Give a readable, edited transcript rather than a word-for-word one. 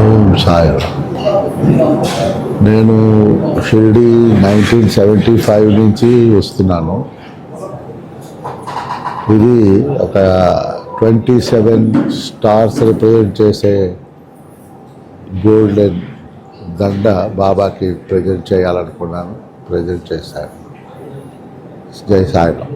ఓం సాయి. నేను షిరిడి 1975 నుంచి వస్తున్నాను. ఇది ఒక 27 స్టార్స్ రిప్రజెంట్ చేసే గోల్డెన్ దండ బాబాకి ప్రజెంట్ చేయాలనుకున్నాను. ప్రజెంట్ చేశాను. జై సాయిరామ్.